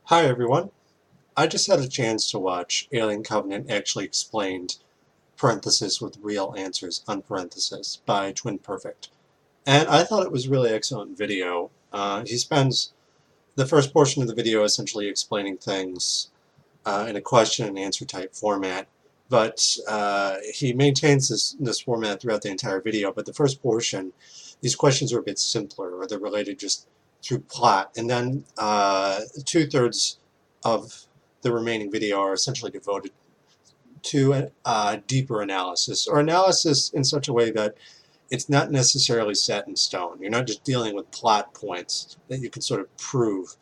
Hi everyone. I just had a chance to watch Alien Covenant Actually Explained, parenthesis with real answers, unparenthesis, by Twin Perfect. And I thought it was really excellent video. He spends the first portion of the video essentially explaining things in a question and answer type format, but he maintains this format throughout the entire video. But the first portion, these questions are a bit simpler, or they're related just through plot, and then two-thirds of the remaining video are essentially devoted to a deeper analysis, or analysis in such a way that it's not necessarily set in stone. You're not just dealing with plot points that you can sort of prove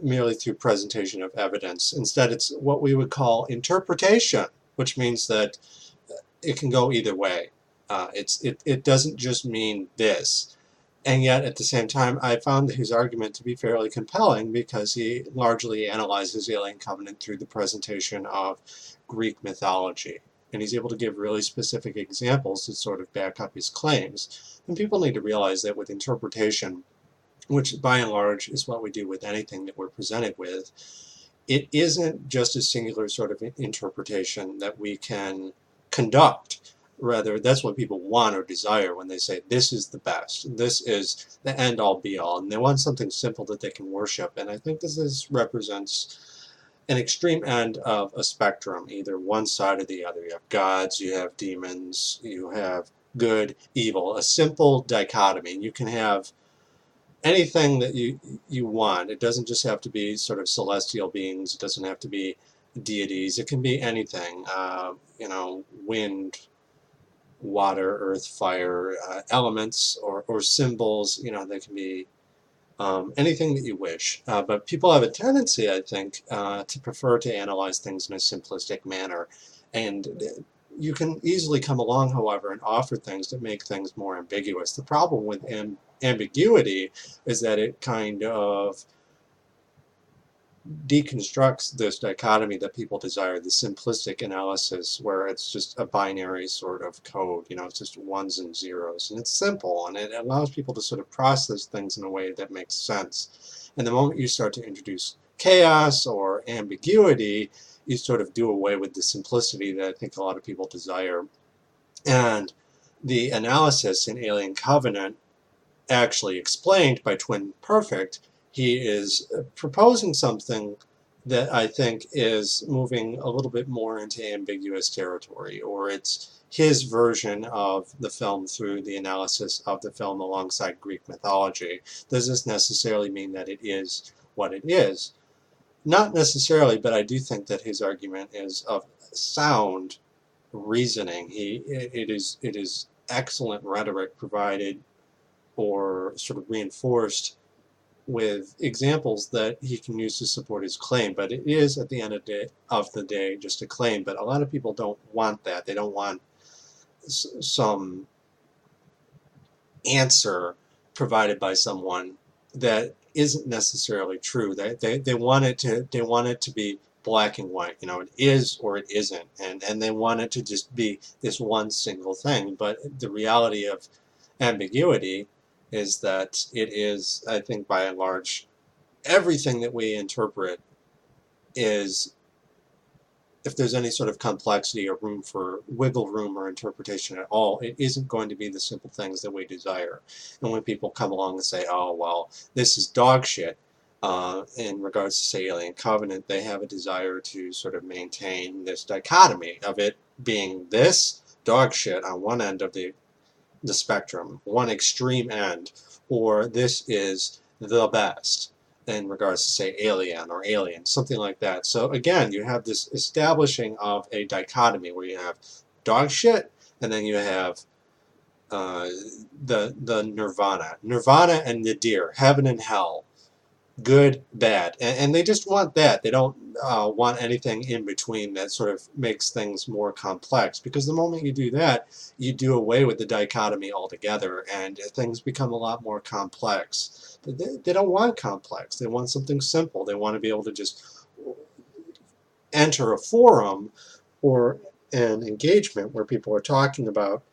merely through presentation of evidence. Instead, it's what we would call interpretation, which means that it can go either way. It doesn't just mean this. And yet, at the same time, I found his argument to be fairly compelling because he largely analyzes Alien Covenant through the presentation of Greek mythology. And he's able to give really specific examples to sort of back up his claims. And people need to realize that with interpretation, which by and large is what we do with anything that we're presented with, it isn't just a singular sort of interpretation that we can conduct. Rather, that's what people want or desire when they say, this is the best, this is the end-all be-all, and they want something simple that they can worship. And I think this represents an extreme end of a spectrum, either one side or the other. You have gods, you have demons, you have good, evil, a simple dichotomy. You can have anything that you want. It doesn't just have to be sort of celestial beings. It doesn't have to be deities. It can be anything. Wind, water, earth, fire, elements, or symbols. They can be anything that you wish. But people have a tendency, I think, to prefer to analyze things in a simplistic manner. And you can easily come along, however, and offer things that make things more ambiguous. The problem with ambiguity is that it kind of deconstructs this dichotomy that people desire, the simplistic analysis where it's just a binary sort of code, it's just ones and zeros, and it's simple, and it allows people to sort of process things in a way that makes sense. And the moment you start to introduce chaos or ambiguity, you sort of do away with the simplicity that I think a lot of people desire. And the analysis in Alien Covenant, actually explained by Twin Perfect, he is proposing something that I think is moving a little bit more into ambiguous territory, or it's his version of the film through the analysis of the film alongside Greek mythology. Does this necessarily mean that it is what it is? Not necessarily, but I do think that his argument is of sound reasoning. It is excellent rhetoric provided or sort of reinforced with examples that he can use to support his claim. But it is, at the end of the day, just a claim. But a lot of people don't want that. They don't want some answer provided by someone that isn't necessarily true. They want it to be black and white. It is or it isn't, and they want it to just be this one single thing. But the reality of ambiguity is that it is, I think, by and large, everything that we interpret is, if there's any sort of complexity or room for wiggle room or interpretation at all, it isn't going to be the simple things that we desire. And when people come along and say, oh, well, this is dog shit, in regards to, say, Alien Covenant, they have a desire to sort of maintain this dichotomy of it being this dog shit on one end of the spectrum, one extreme end, or this is the best in regards to, say, Alien or Alien, something like that. So again, you have this establishing of a dichotomy where you have dog shit, and then you have the nirvana and nadir, heaven and hell, good, bad, and they just want that. They don't want anything in between that sort of makes things more complex, because the moment you do that, you do away with the dichotomy altogether, and things become a lot more complex. But they don't want complex. They want something simple. They want to be able to just enter a forum or an engagement where people are talking about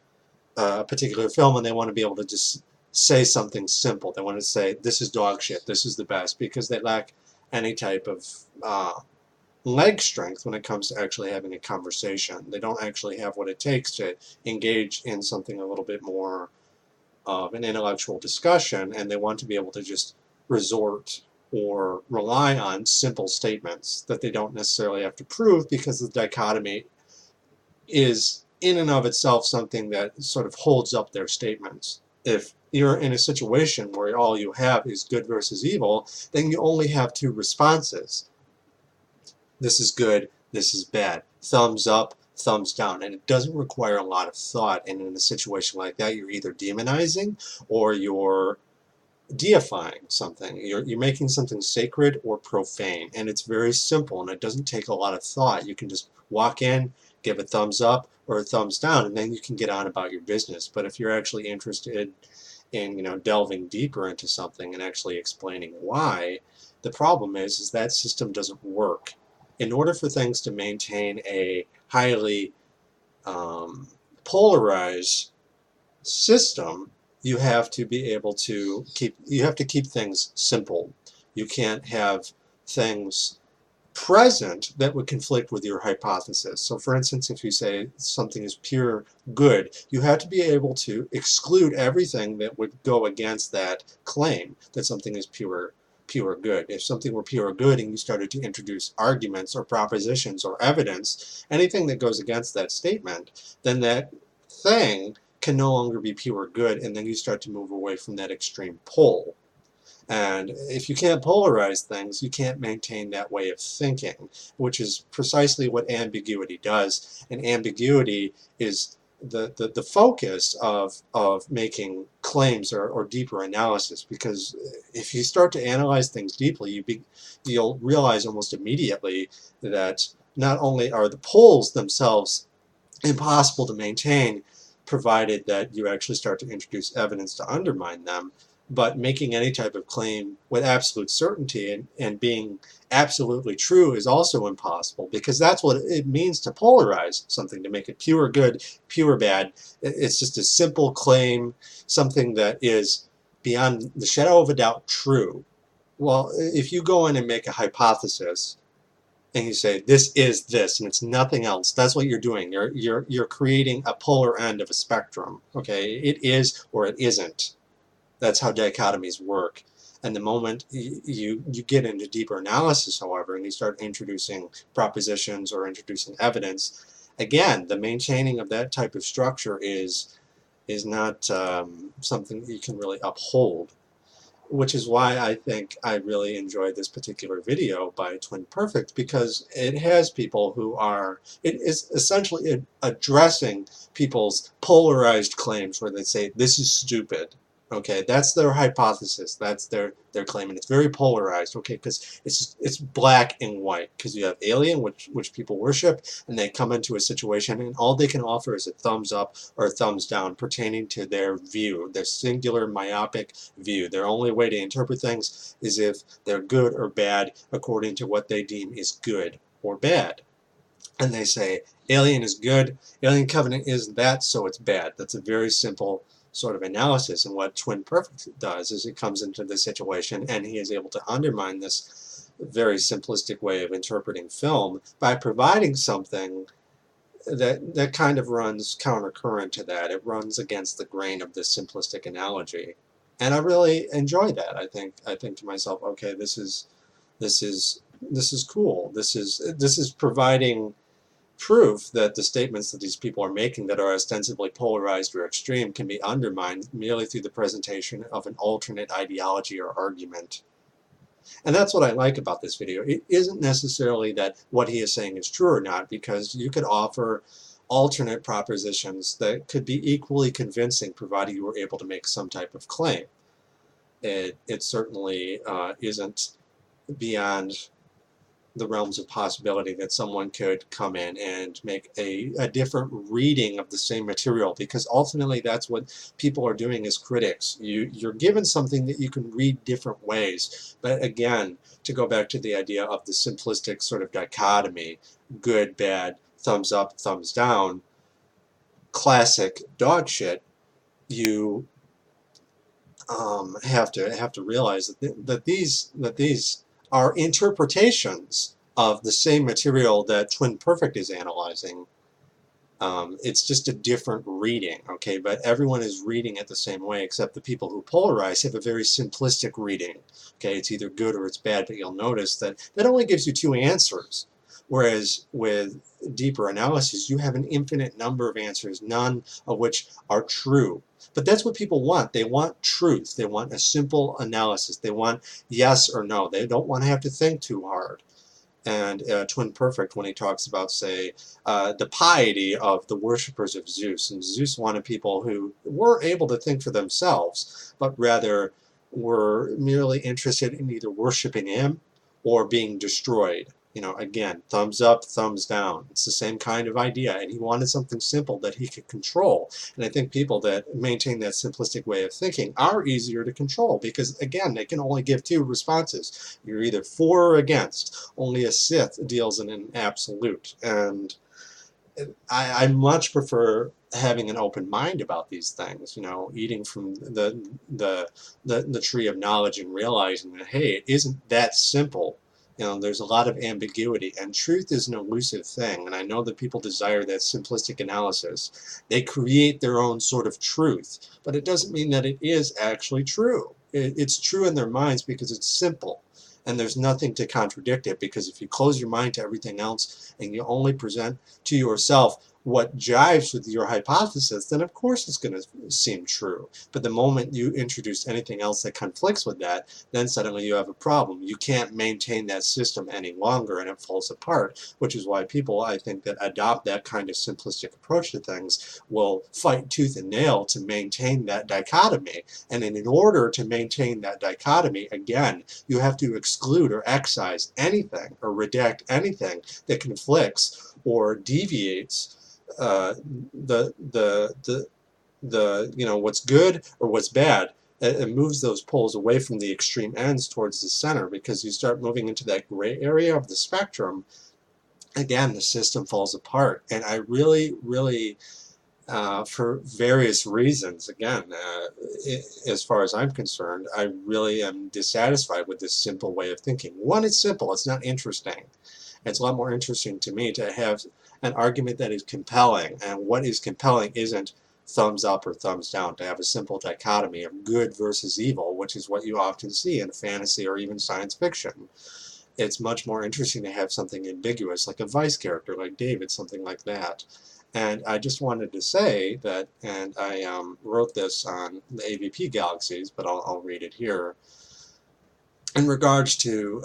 a particular film, and they want to be able to just say something simple. They want to say, this is dog shit, this is the best, because they lack any type of leg strength when it comes to actually having a conversation. They don't actually have what it takes to engage in something a little bit more of an intellectual discussion, and they want to be able to just resort or rely on simple statements that they don't necessarily have to prove, because the dichotomy is in and of itself something that sort of holds up their statements. If you're in a situation where all you have is good versus evil, then you only have two responses. This is good, this is bad. Thumbs up, thumbs down. And it doesn't require a lot of thought. And in a situation like that, you're either demonizing or you're deifying something. You're making something sacred or profane. And it's very simple, and it doesn't take a lot of thought. You can just walk in, give a thumbs up or a thumbs down, and then you can get on about your business. But if you're actually interested in, delving deeper into something and actually explaining why, the problem is that system doesn't work. In order for things to maintain a highly polarized system, you have to be able to keep things simple. You can't have things present that would conflict with your hypothesis. So for instance, if you say something is pure good, you have to be able to exclude everything that would go against that claim that something is pure good. If something were pure good and you started to introduce arguments or propositions or evidence, anything that goes against that statement, then that thing can no longer be pure good, and then you start to move away from that extreme pole. And if you can't polarize things, you can't maintain that way of thinking, which is precisely what ambiguity does. And ambiguity is the focus of making claims or deeper analysis, because if you start to analyze things deeply, you'll realize almost immediately that not only are the poles themselves impossible to maintain, provided that you actually start to introduce evidence to undermine them, but making any type of claim with absolute certainty and being absolutely true is also impossible, because that's what it means to polarize something, to make it pure good, pure bad. It's just a simple claim, something that is beyond the shadow of a doubt true. Well, if you go in and make a hypothesis and you say this is this and it's nothing else, that's what you're doing. You're creating a polar end of a spectrum. Okay, it is or it isn't. That's how dichotomies work. And the moment you get into deeper analysis, however, and you start introducing propositions or introducing evidence, again, the maintaining of that type of structure is not something you can really uphold. Which is why I think I really enjoyed this particular video by Twin Perfect, because it has people who it is essentially addressing people's polarized claims where they say, this is stupid. Okay, that's their hypothesis, that's their claim, and it's very polarized, okay, because it's black and white, because you have alien, which people worship, and they come into a situation and all they can offer is a thumbs up or a thumbs down pertaining to their view, their singular myopic view. Their only way to interpret things is if they're good or bad according to what they deem is good or bad. And they say alien is good, alien covenant isn't that, so it's bad. That's a very simple sort of analysis. And what Twin Perfect does is it comes into this situation and he is able to undermine this very simplistic way of interpreting film by providing something that kind of runs countercurrent to that. It runs against the grain of this simplistic analogy. And I really enjoy that. I think to myself, okay, this is cool. This is providing proof that the statements that these people are making that are ostensibly polarized or extreme can be undermined merely through the presentation of an alternate ideology or argument. And that's what I like about this video. It isn't necessarily that what he is saying is true or not, because you could offer alternate propositions that could be equally convincing provided you were able to make some type of claim. It certainly isn't beyond the realms of possibility that someone could come in and make a different reading of the same material, because ultimately that's what people are doing as critics. You're given something that you can read different ways, but again, to go back to the idea of the simplistic sort of dichotomy, good, bad, thumbs up, thumbs down, classic dog shit, you have to realize that these are interpretations of the same material that Twin Perfect is analyzing. It's just a different reading, okay? But everyone is reading it the same way, except the people who polarize have a very simplistic reading, okay? It's either good or it's bad, but you'll notice that that only gives you two answers. Whereas with deeper analysis, you have an infinite number of answers, none of which are true. But that's what people want. They want truth. They want a simple analysis. They want yes or no. They don't want to have to think too hard. And Twin Perfect, when he talks about, say, the piety of the worshippers of Zeus, and Zeus wanted people who weren't able to think for themselves, but rather were merely interested in either worshiping him or being destroyed. You know, again, thumbs up, thumbs down. It's the same kind of idea, and he wanted something simple that he could control. And I think people that maintain that simplistic way of thinking are easier to control because, again, they can only give two responses. You're either for or against. Only a Sith deals in an absolute. And I much prefer having an open mind about these things, you know, eating from the tree of knowledge and realizing that, hey, it isn't that simple. You know, there's a lot of ambiguity, and truth is an elusive thing, and I know that people desire that simplistic analysis. They create their own sort of truth, but it doesn't mean that it is actually true. It's true in their minds because it's simple, and there's nothing to contradict it, because if you close your mind to everything else and you only present to yourself what jives with your hypothesis, then of course it's going to seem true. But the moment you introduce anything else that conflicts with that, then suddenly you have a problem. You can't maintain that system any longer and it falls apart, which is why people, I think, that adopt that kind of simplistic approach to things will fight tooth and nail to maintain that dichotomy. And in order to maintain that dichotomy, again, you have to exclude or excise anything or redact anything that conflicts or deviates the you know, what's good or what's bad. It moves those poles away from the extreme ends towards the center, because you start moving into that gray area of the spectrum. Again, the system falls apart, and I really for various reasons, again, as far as I'm concerned, I really am dissatisfied with this simple way of thinking. One, it's simple, it's not interesting. It's a lot more interesting to me to have an argument that is compelling, and what is compelling isn't thumbs up or thumbs down, to have a simple dichotomy of good versus evil, which is what you often see in fantasy or even science fiction. It's much more interesting to have something ambiguous, like a vice character, like David, something like that. And I just wanted to say that, and I wrote this on the AVP Galaxies, but I'll read it here, in regards to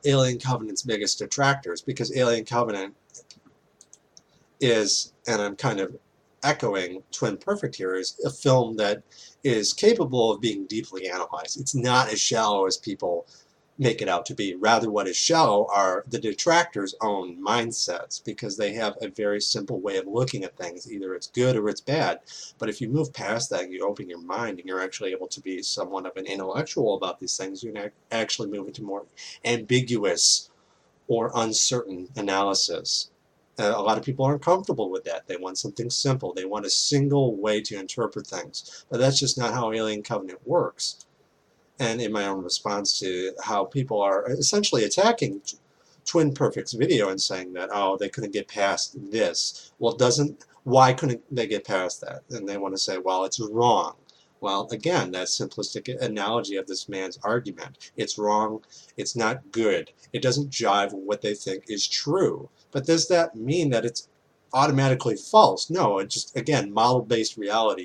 Alien Covenant's biggest detractors, because Alien Covenant is, and I'm kind of echoing Twin Perfect here, is a film that is capable of being deeply analyzed. It's not as shallow as people make it out to be. Rather, what is shallow are the detractors' own mindsets, because they have a very simple way of looking at things. Either it's good or it's bad. But if you move past that and you open your mind and you're actually able to be somewhat of an intellectual about these things, you can actually move into more ambiguous or uncertain analysis. A lot of people aren't comfortable with that. They want something simple. They want a single way to interpret things. But that's just not how Alien Covenant works. And in my own response to how people are essentially attacking Twin Perfect's video and saying that, oh, they couldn't get past this. Well, why couldn't they get past that? And they want to say, well, it's wrong. Well, again, that simplistic analogy of this man's argument. It's wrong. It's not good. It doesn't jive with what they think is true. But does that mean that it's automatically false? No, it's just, again, model-based reality.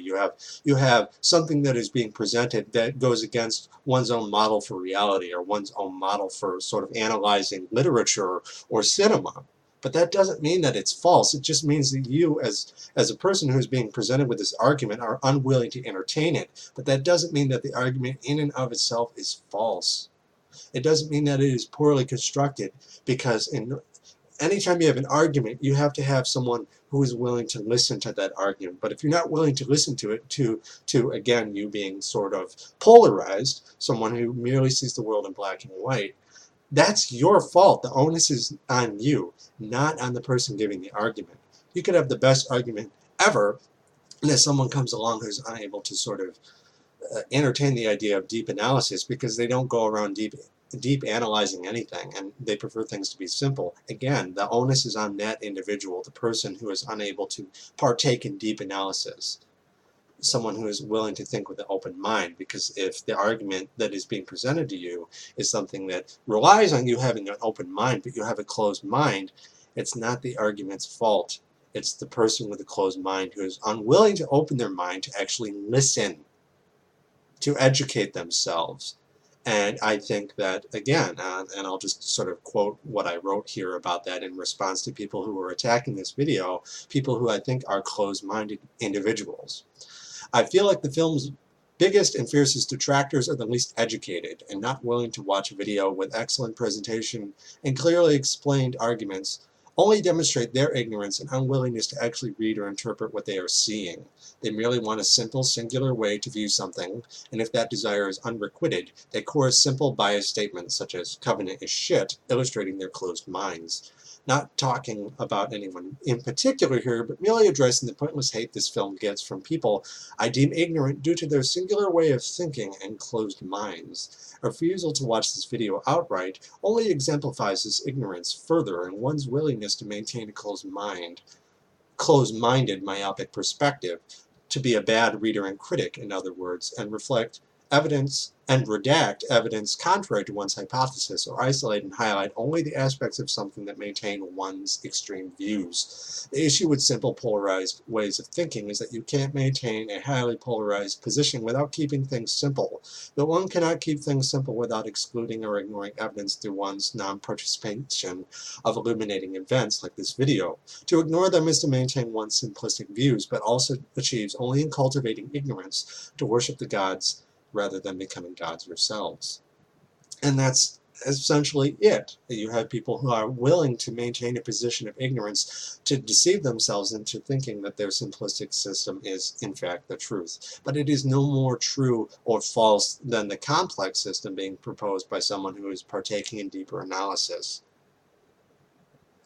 You have something that is being presented that goes against one's own model for reality, or one's own model for sort of analyzing literature or cinema. But that doesn't mean that it's false. It just means that you, as a person who's being presented with this argument, are unwilling to entertain it. But that doesn't mean that the argument in and of itself is false. It doesn't mean that it is poorly constructed, because anytime you have an argument, you have to have someone who is willing to listen to that argument. But if you're not willing to listen to it, to again, you being sort of polarized, someone who merely sees the world in black and white, that's your fault. The onus is on you, not on the person giving the argument. You could have the best argument ever, and if someone comes along who's unable to sort of entertain the idea of deep analysis, because they don't go around deep deep analyzing anything, and they prefer things to be simple. Again, the onus is on that individual, the person who is unable to partake in deep analysis, someone who is willing to think with an open mind, because if the argument that is being presented to you is something that relies on you having an open mind, but you have a closed mind, it's not the argument's fault. It's the person with a closed mind who is unwilling to open their mind to actually listen, to educate themselves. And I think that, again, and I'll just sort of quote what I wrote here about that in response to people who were attacking this video, people who I think are closed-minded individuals. I feel like the film's biggest and fiercest detractors are the least educated and not willing to watch a video with excellent presentation and clearly explained arguments only demonstrate their ignorance and unwillingness to actually read or interpret what they are seeing. They merely want a simple, singular way to view something, and if that desire is unrequited, they chorus simple, biased statements such as "Covenant is shit," illustrating their closed minds. Not talking about anyone in particular here, but merely addressing the pointless hate this film gets from people I deem ignorant due to their singular way of thinking and closed minds. A refusal to watch this video outright only exemplifies this ignorance further and one's willingness to maintain a closed-minded, myopic perspective, to be a bad reader and critic, in other words, and reflect evidence and redact evidence contrary to one's hypothesis, or isolate and highlight only the aspects of something that maintain one's extreme views. The issue with simple polarized ways of thinking is that you can't maintain a highly polarized position without keeping things simple. But one cannot keep things simple without excluding or ignoring evidence through one's non-participation of illuminating events like this video. To ignore them is to maintain one's simplistic views, but also achieves only in cultivating ignorance, to worship the gods rather than becoming gods yourselves. And that's essentially it. You have people who are willing to maintain a position of ignorance to deceive themselves into thinking that their simplistic system is in fact the truth. But it is no more true or false than the complex system being proposed by someone who is partaking in deeper analysis.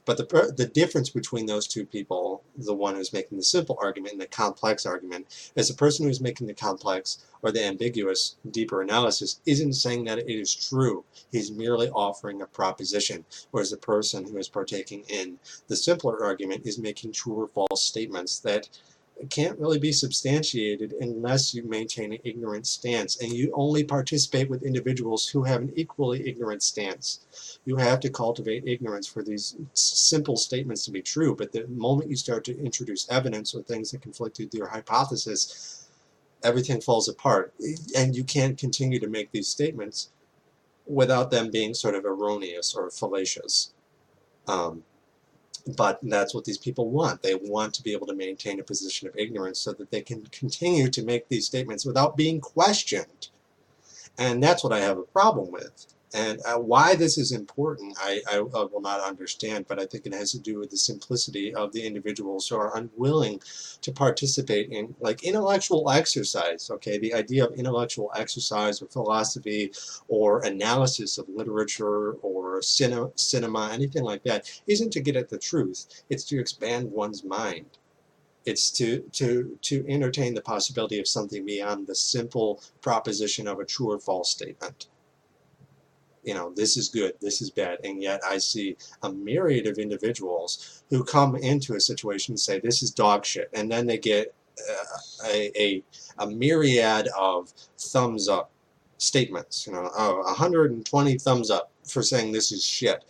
But the difference between those two people, the one who's making the simple argument and the complex argument, is the person who's making the complex or the ambiguous, deeper analysis isn't saying that it is true. He's merely offering a proposition, whereas the person who is partaking in the simpler argument is making true or false statements that can't really be substantiated unless you maintain an ignorant stance, and you only participate with individuals who have an equally ignorant stance. You have to cultivate ignorance for these simple statements to be true, but the moment you start to introduce evidence or things that conflict with your hypothesis, everything falls apart, and you can't continue to make these statements without them being sort of erroneous or fallacious. But that's what these people want. They want to be able to maintain a position of ignorance so that they can continue to make these statements without being questioned. And that's what I have a problem with. And why this is important, I will not understand, but I think it has to do with the simplicity of the individuals who are unwilling to participate in, like, intellectual exercise, okay? The idea of intellectual exercise or philosophy or analysis of literature or cinema, anything like that, isn't to get at the truth. It's to expand one's mind. It's to entertain the possibility of something beyond the simple proposition of a true or false statement. You know, this is good, this is bad, and yet I see a myriad of individuals who come into a situation and say this is dog shit, and then they get a myriad of thumbs up statements, you know, 120 thumbs up for saying this is shit.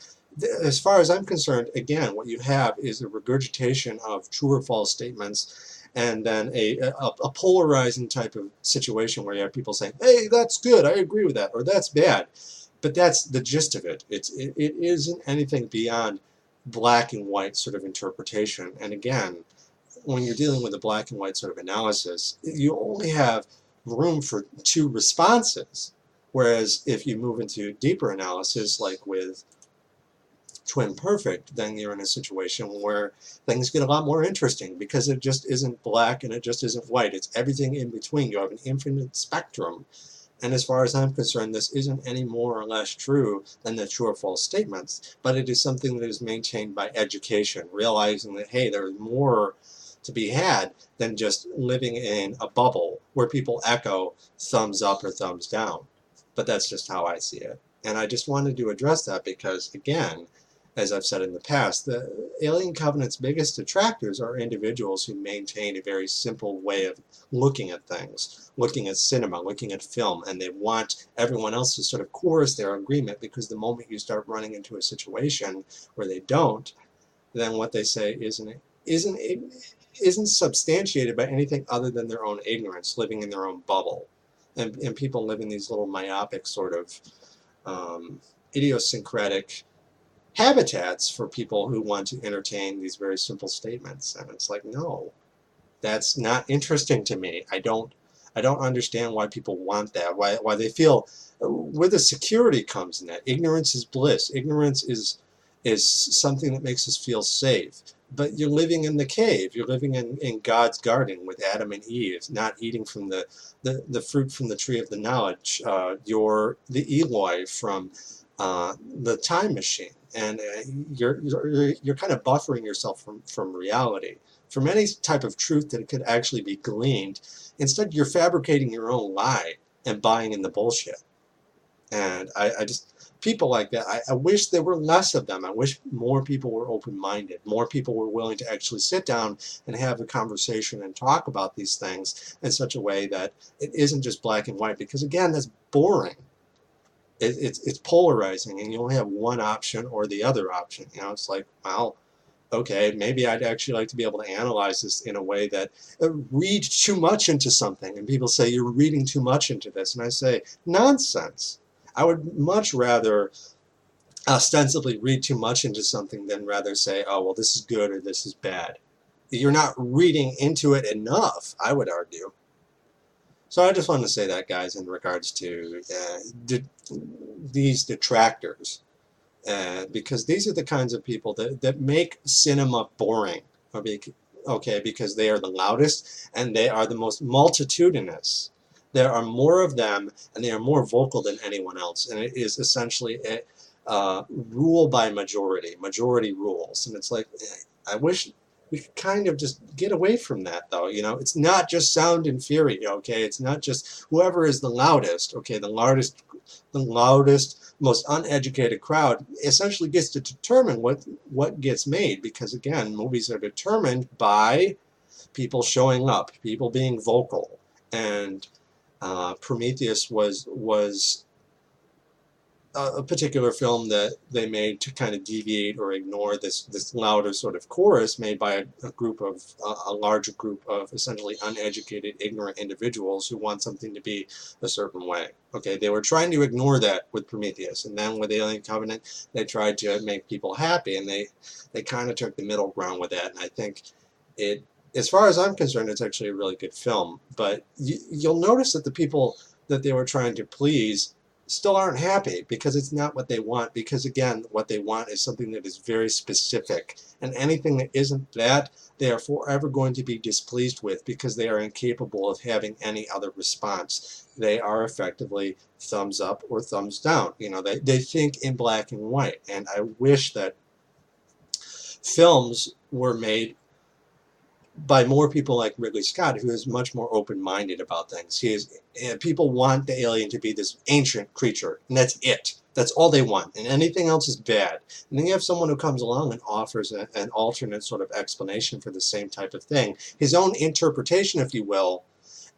As far as I'm concerned, again, what you have is a regurgitation of true or false statements, and then a polarizing type of situation where you have people saying, hey, that's good, I agree with that, or that's bad. But that's the gist of it. It isn't anything beyond black and white sort of interpretation. And again, when you're dealing with a black and white sort of analysis, you only have room for two responses. Whereas if you move into deeper analysis, like with Twin Perfect, then you're in a situation where things get a lot more interesting, because it just isn't black and it just isn't white. It's everything in between. You have an infinite spectrum. And as far as I'm concerned, this isn't any more or less true than the true or false statements, but it is something that is maintained by education, realizing that, hey, there's more to be had than just living in a bubble where people echo thumbs up or thumbs down. But that's just how I see it. And I just wanted to address that because, again, as I've said in the past, the Alien Covenant's biggest detractors are individuals who maintain a very simple way of looking at things, looking at cinema, looking at film, and they want everyone else to sort of chorus their agreement, because the moment you start running into a situation where they don't, then what they say isn't substantiated by anything other than their own ignorance, living in their own bubble. And people live in these little myopic sort of idiosyncratic habitats for people who want to entertain these very simple statements. And it's like, no, that's not interesting to me. I don't understand why people want that, why they feel, where the security comes in that. Ignorance is bliss. Ignorance is something that makes us feel safe. But you're living in the cave. You're living in God's garden with Adam and Eve, not eating from the fruit from the tree of the knowledge. You're the Eloi from the time machine. And you're kind of buffering yourself from reality, from any type of truth that could actually be gleaned. Instead, you're fabricating your own lie and buying in the bullshit. And I just, people like that, I wish there were less of them. I wish more people were open-minded, more people were willing to actually sit down and have a conversation and talk about these things in such a way that it isn't just black and white, because again, that's boring. It's polarizing, and you only have one option or the other option. You know, it's like, well, okay, maybe I'd actually like to be able to analyze this in a way that read too much into something. And people say, you're reading too much into this. And I say, nonsense. I would much rather ostensibly read too much into something than rather say, oh, well, this is good or this is bad. You're not reading into it enough, I would argue. So I just wanted to say that, guys, in regards to these detractors. Because these are the kinds of people that make cinema boring. Okay, because they are the loudest and they are the most multitudinous. There are more of them, and they are more vocal than anyone else. And it is essentially a rule by majority. Majority rules. And it's like, I wish we could kind of just get away from that, though. You know, it's not just sound and fury, okay? It's not just whoever is the loudest, okay? The loudest, most uneducated crowd essentially gets to determine what gets made, because, again, movies are determined by people showing up, people being vocal. And Prometheus was a particular film that they made to kind of deviate or ignore this louder sort of chorus made by a larger group of essentially uneducated, ignorant individuals who want something to be a certain way. Okay, they were trying to ignore that with Prometheus, and then with Alien Covenant, they tried to make people happy, and they kind of took the middle ground with that. And I think as far as I'm concerned, it's actually a really good film. But you'll notice that the people that they were trying to please still aren't happy, because it's not what they want. Because, again, what they want is something that is very specific. And anything that isn't that, they are forever going to be displeased with, because they are incapable of having any other response. They are effectively thumbs up or thumbs down. You know, they think in black and white. And I wish that films were made by more people like Ridley Scott, who is much more open-minded about things. People want the alien to be this ancient creature, and that's it. That's all they want, and anything else is bad. And then you have someone who comes along and offers an alternate sort of explanation for the same type of thing, his own interpretation, if you will.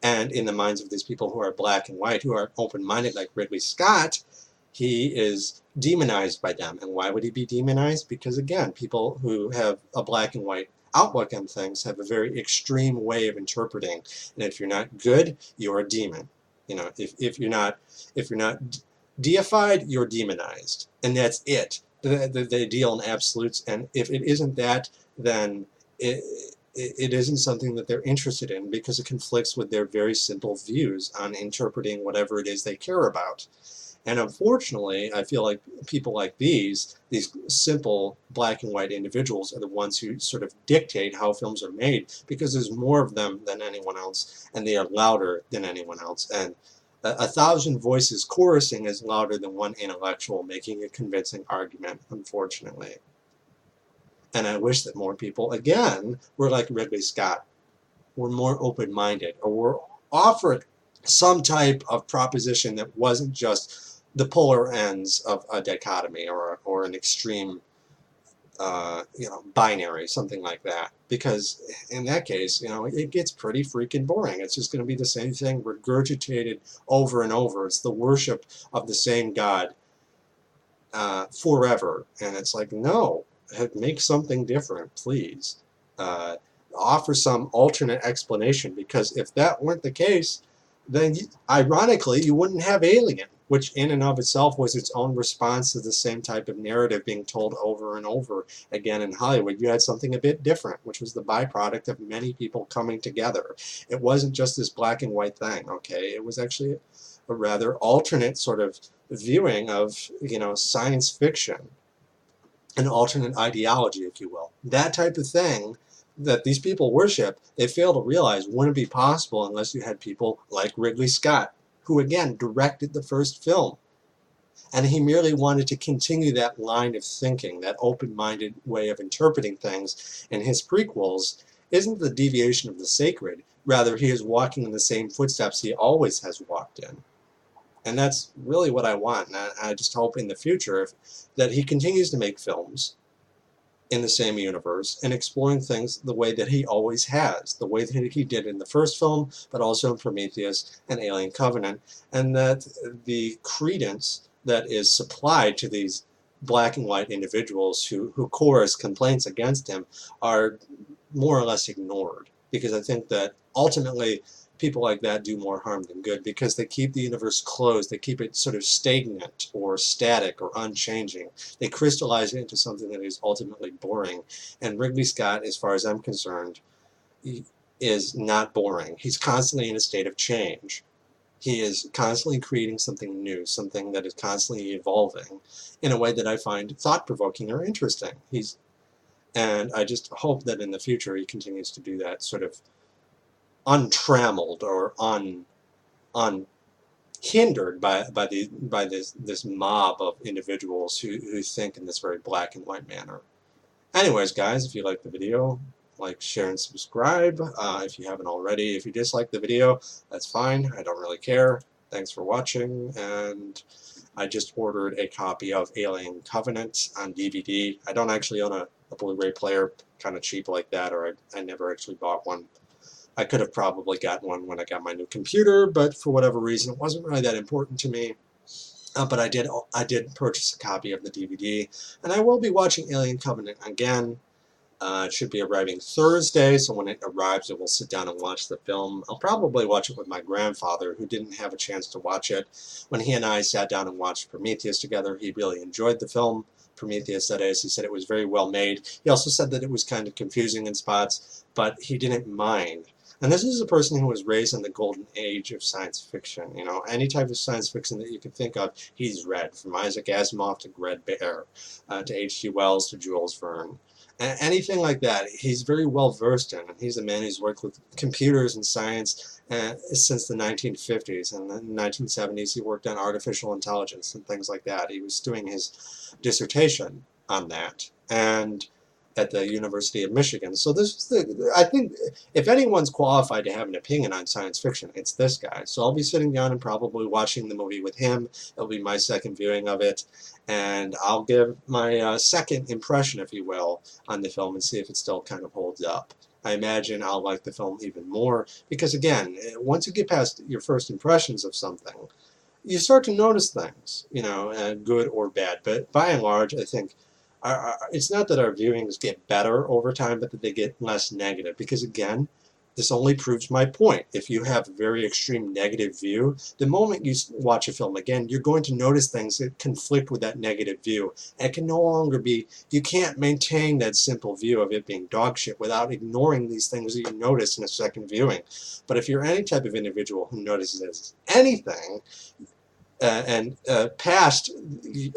And in the minds of these people who are black and white, who are open-minded like Ridley Scott, he is demonized by them. And why would he be demonized? Because, again, people who have a black and white outlook on things have a very extreme way of interpreting. And if you're not good, you're a demon. You know, if you're not deified, you're demonized. And that's it. They deal in absolutes, and if it isn't that, then it isn't something that they're interested in, because it conflicts with their very simple views on interpreting whatever it is they care about. And unfortunately, I feel like people like these simple black and white individuals are the ones who sort of dictate how films are made, because there's more of them than anyone else, and they are louder than anyone else. And 1,000 voices chorusing is louder than one intellectual making a convincing argument, unfortunately. And I wish that more people, again, were like Ridley Scott, were more open-minded, or were offered some type of proposition that wasn't just the polar ends of a dichotomy or an extreme binary, something like that. Because in that case, it gets pretty freaking boring. It's just going to be the same thing regurgitated over and over. It's the worship of the same God forever. And it's like, no, make something different, please. Offer some alternate explanation, because if that weren't the case, then ironically, you wouldn't have Alien, which in and of itself was its own response to the same type of narrative being told over and over again in Hollywood. You had something a bit different, which was the byproduct of many people coming together. It wasn't just this black and white thing, okay? It was actually a rather alternate sort of viewing of, science fiction, an alternate ideology, if you will. That type of thing that these people worship, they fail to realize wouldn't be possible unless you had people like Ridley Scott, who again directed the first film. And he merely wanted to continue that line of thinking, that open-minded way of interpreting things. And his prequels isn't the deviation of the sacred, rather he is walking in the same footsteps he always has walked in. And that's really what I want. And I just hope in the future that he continues to make films in the same universe and exploring things the way that he always has, the way that he did in the first film, but also in Prometheus and Alien Covenant, and that the credence that is supplied to these black and white individuals who chorus complaints against him are more or less ignored. Because I think that ultimately people like that do more harm than good, because they keep the universe closed. They keep it sort of stagnant or static or unchanging. They crystallize it into something that is ultimately boring. And Ridley Scott, as far as I'm concerned, is not boring. He's constantly in a state of change. He is constantly creating something new, something that is constantly evolving in a way that I find thought-provoking or interesting. And I just hope that in the future he continues to do that sort of untrammeled or unhindered by this mob of individuals who think in this very black and white manner. Anyways, guys, if you like the video, like, share, and subscribe. If you haven't already, if you dislike the video, that's fine. I don't really care. Thanks for watching, and I just ordered a copy of Alien Covenant on DVD. I don't actually own a Blu-ray player, kind of cheap like that, or I never actually bought one. I could have probably gotten one when I got my new computer, but for whatever reason, it wasn't really that important to me. But I did purchase a copy of the DVD, and I will be watching Alien Covenant again. It should be arriving Thursday, so when it arrives, I will sit down and watch the film. I'll probably watch it with my grandfather, who didn't have a chance to watch it. When he and I sat down and watched Prometheus together, he really enjoyed the film. Prometheus, that is. He said it was very well made. He also said that it was kind of confusing in spots, but he didn't mind. And this is a person who was raised in the golden age of science fiction. Any type of science fiction that you can think of, he's read. From Isaac Asimov to Greg Bear, to H.G. Wells to Jules Verne. Anything like that, he's very well versed in. And he's a man who's worked with computers and science since the 1950s. And in the 1970s, he worked on artificial intelligence and things like that. He was doing his dissertation on that. And at the University of Michigan. So I think if anyone's qualified to have an opinion on science fiction, it's this guy. So I'll be sitting down and probably watching the movie with him. It'll be my second viewing of it, and I'll give my second impression, if you will, on the film and see if it still kind of holds up. I imagine I'll like the film even more because, again, once you get past your first impressions of something, you start to notice things, good or bad. But by and large, I think it's not that our viewings get better over time, but that they get less negative. Because again, this only proves my point. If you have a very extreme negative view, the moment you watch a film again, you're going to notice things that conflict with that negative view. And it can no longer be, you can't maintain that simple view of it being dog shit without ignoring these things that you notice in a second viewing. But if you're any type of individual who notices anything, past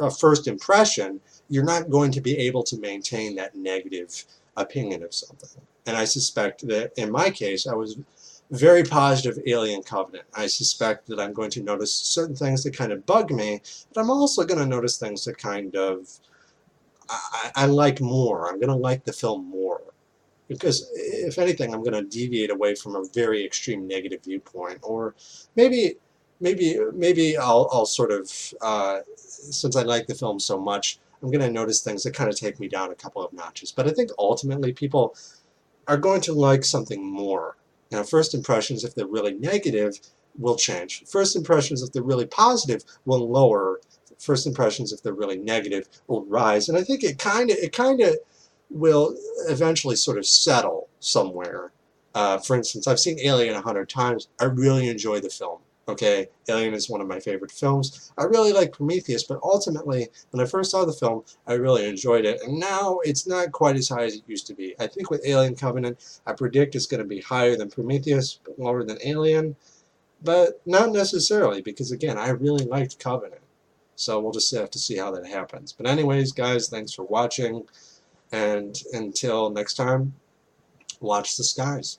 a first impression, you're not going to be able to maintain that negative opinion of something. And I suspect that in my case, I was very positive Alien Covenant. I suspect that I'm going to notice certain things that kind of bug me, but I'm also going to notice things that kind of I like more. I'm going to like the film more. Because if anything, I'm going to deviate away from a very extreme negative viewpoint. Or maybe maybe I'll sort of, since I like the film so much, I'm going to notice things that kind of take me down a couple of notches. But I think ultimately people are going to like something more. First impressions, if they're really negative, will change. First impressions, if they're really positive, will lower. First impressions, if they're really negative, will rise. And I think it kind of will eventually sort of settle somewhere. For instance, I've seen Alien 100 times. I really enjoy the film. Okay, Alien is one of my favorite films. I really like Prometheus, but ultimately, when I first saw the film, I really enjoyed it. And now it's not quite as high as it used to be. I think with Alien Covenant, I predict it's going to be higher than Prometheus, but lower than Alien. But not necessarily, because again, I really liked Covenant. So we'll just have to see how that happens. But anyways, guys, thanks for watching. And until next time, watch the skies.